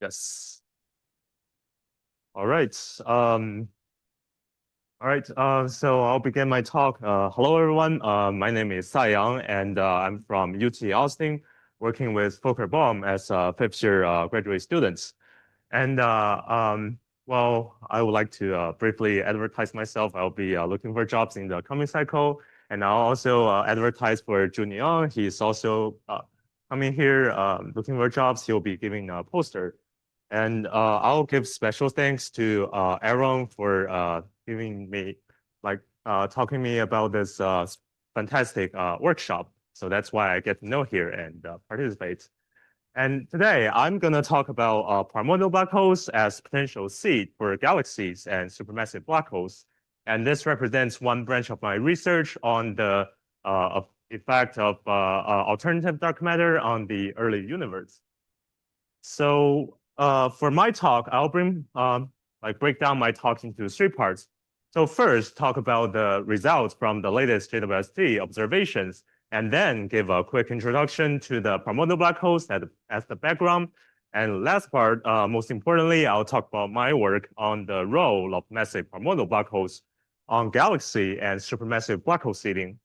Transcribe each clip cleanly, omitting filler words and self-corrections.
Yes. All right. All right. So I'll begin my talk. Hello, everyone. My name is Saiyang, and I'm from UT Austin, working with Fokker Baum as a fifth-year graduate students. And well, I would like to briefly advertise myself. I'll be looking for jobs in the coming cycle, and I'll also advertise for Junior. He's also coming here looking for jobs. He'll be giving a poster. And I'll give special thanks to Aaron for giving me, like, talking me about this fantastic workshop. So that's why I get to know here and participate. And today I'm going to talk about primordial black holes as potential seed for galaxies and supermassive black holes. And this represents one branch of my research on the effect of alternative dark matter on the early universe. So for my talk, I'll break down my talk into three parts. So first, talk about the results from the latest JWST observations, and then give a quick introduction to the primordial black holes as the background. And last part, most importantly, I'll talk about my work on the role of massive primordial black holes on galaxy and supermassive black hole seeding.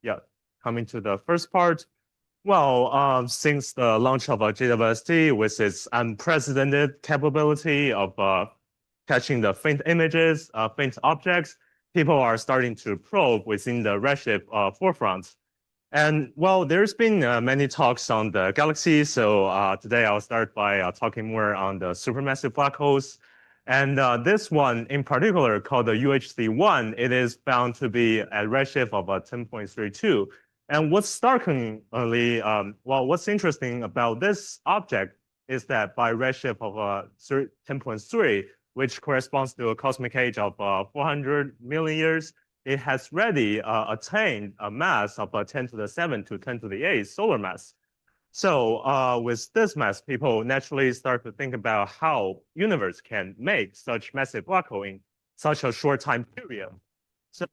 Yeah, coming to the first part, well, since the launch of JWST with its unprecedented capability of catching the faint images, faint objects, people are starting to probe within the redshift forefront. And well, there's been many talks on the galaxies, so today I'll start by talking more on the supermassive black holes. And this one in particular, called the UHC1, it is found to be at redshift of 10.32. And what's startlingly, what's interesting about this object is that by redshift of 10.3, which corresponds to a cosmic age of 400 million years, it has already attained a mass of 10 to the 7 to 10 to the 8 solar mass. So with this mass, people naturally start to think about how universe can make such massive black hole in such a short time period. So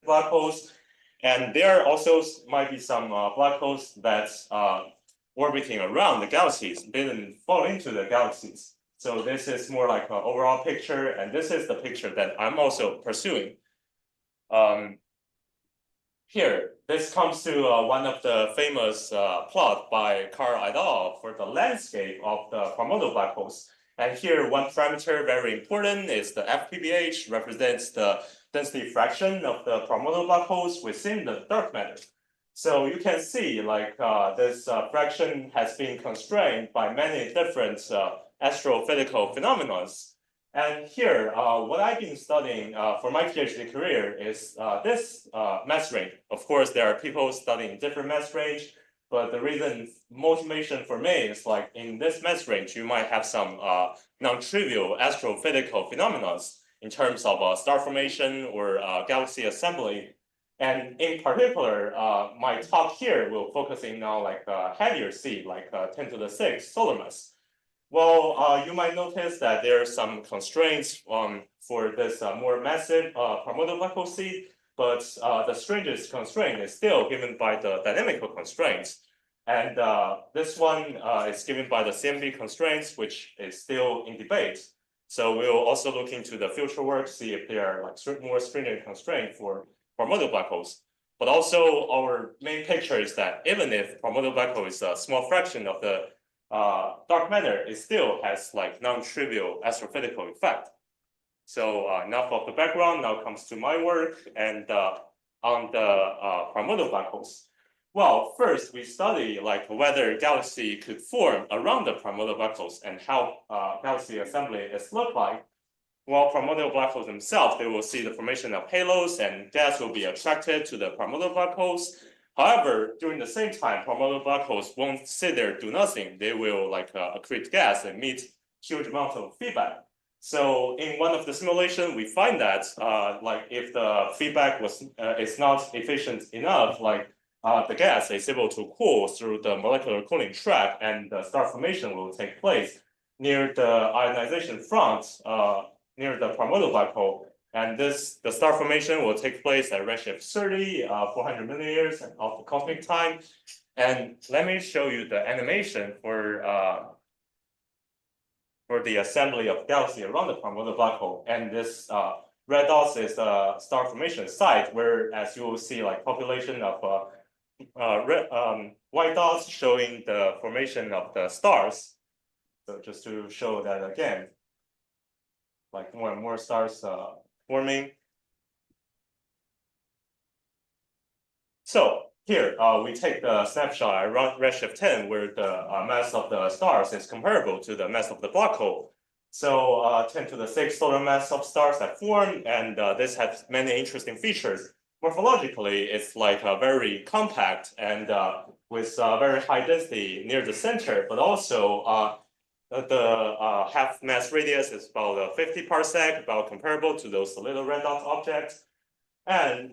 black holes. And there also might be some black holes that's orbiting around the galaxies, didn't fall into the galaxies. So this is more like an overall picture, and this is the picture that I'm also pursuing. Here, this comes to one of the famous plot by Carl et al. For the landscape of the primordial black holes. And here, one parameter very important is the FPBH represents the density fraction of the primordial black holes within the dark matter. So you can see like this fraction has been constrained by many different astrophysical phenomena. And here, what I've been studying for my PhD career is this mass range. Of course, there are people studying different mass range, but the reason motivation for me is like in this mass range, you might have some non-trivial astrophysical phenomena in terms of star formation or galaxy assembly. And in particular, my talk here will focusing on like heavier C, like 10 to the 6 solar mass. Well, you might notice that there are some constraints for this more massive primordial black hole seed, but the strangest constraint is still given by the dynamical constraints. And this one is given by the CMB constraints, which is still in debate. So we'll also look into the future work, see if there are like more stringent constraints for primordial black holes. But also our main picture is that even if primordial black hole is a small fraction of the dark matter, it still has like non-trivial astrophysical effect. So enough of the background, now comes to my work and on the primordial black holes. Well, first we study like whether galaxy could form around the primordial black holes and how galaxy assembly is look like. Well, primordial black holes themselves, they will see the formation of halos and gas will be attracted to the primordial black holes. However, during the same time, primordial black holes won't sit there, do nothing. They will like accrete gas and emit huge amounts of feedback. So in one of the simulation, we find that like if the feedback is not efficient enough, like the gas is able to cool through the molecular cooling track and the star formation will take place near the ionization front, near the primordial black hole. And the star formation will take place at redshift 30, 400 million years of the cosmic time. And let me show you the animation for the assembly of galaxy around the primordial black hole. And this red dots is the star formation site, where as you will see like population of white dots showing the formation of the stars. So just to show that again, like more and more stars forming. So here we take the snapshot around redshift 10, where the mass of the stars is comparable to the mass of the black hole. So 10 to the 6 solar mass of stars that form, and this has many interesting features. Morphologically, it's like very compact and with very high density near the center, but also the half mass radius is about 50 parsec, about comparable to those little red dot objects. And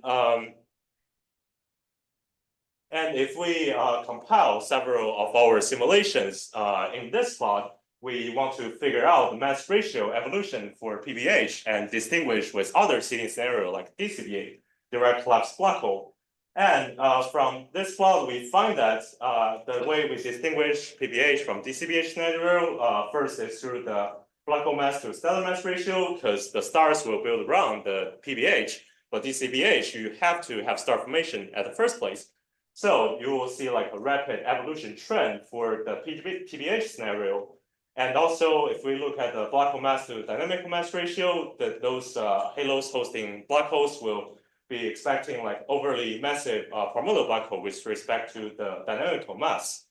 if we compile several of our simulations in this plot, we want to figure out the mass ratio evolution for PBH and distinguish with other seeding scenario like DCBA, direct collapse black hole. And from this plot, we find that the way we distinguish PBH from DCBH scenario, first is through the black hole mass to stellar mass ratio, because the stars will build around the PBH, but DCBH, you have to have star formation at the first place. So you will see like a rapid evolution trend for the PBH scenario. And also, if we look at the black hole mass to dynamic mass ratio, those halos hosting black holes will be expecting like overly massive primordial black hole with respect to the dynamical mass.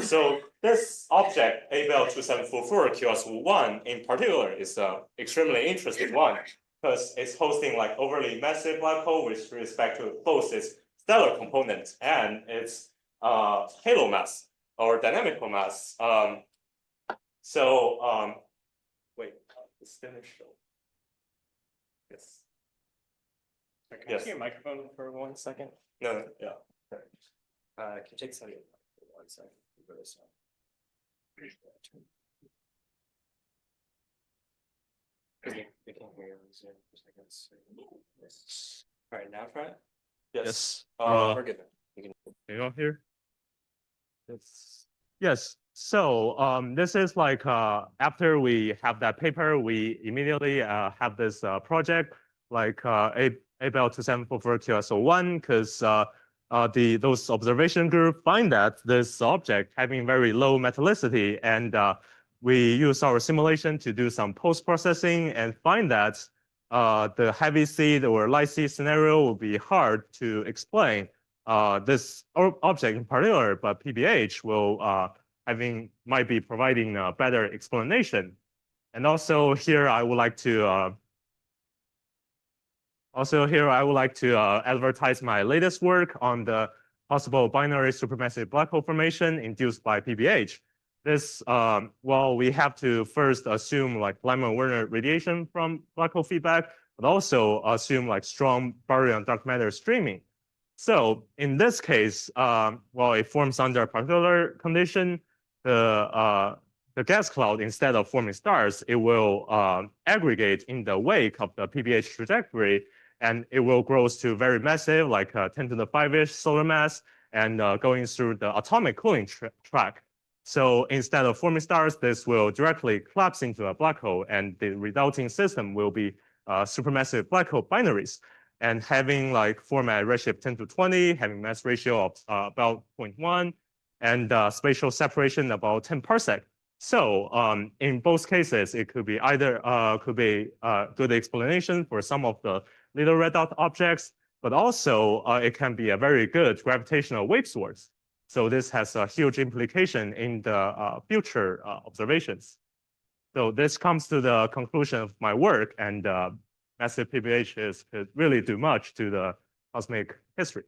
So this object, Abel 2744 QS1 in particular, is an extremely interesting one because it's hosting like overly massive black hole with respect to both its stellar component and its halo mass or dynamical mass. Wait, it's finished. Yes. Can I see your microphone for 1 second? No, yeah. Can you take some for 1 second? They can hear you on Zoom. All right, now try it. Yes. We're good. Can you all hear? Yes. Yes. So this is like after we have that paper, we immediately have this project like ABEL 2744 QSO1 because those observation group find that this object having very low metallicity, and we use our simulation to do some post-processing and find that the heavy seed or light seed scenario will be hard to explain this object in particular, but PBH will might be providing a better explanation. And also here I would like to advertise my latest work on the possible binary supermassive black hole formation induced by PBH. This, well, we have to first assume like Lyman-Werner radiation from black hole feedback, but also assume like strong baryon dark matter streaming. So in this case, well, it forms under a particular condition. The gas cloud, instead of forming stars, it will aggregate in the wake of the PBH trajectory, and it will grow to very massive, like 10 to the 5-ish solar mass, and going through the atomic cooling track. So instead of forming stars, this will directly collapse into a black hole, and the resulting system will be supermassive black hole binaries, and having like format redshift 10 to 20, having mass ratio of about 0.1, and spatial separation about 10 parsec. So in both cases, it could be either good explanation for some of the little red dot objects, but also it can be a very good gravitational wave source. So this has a huge implication in the future observations. So this comes to the conclusion of my work, and massive PBH could really do much to the cosmic history.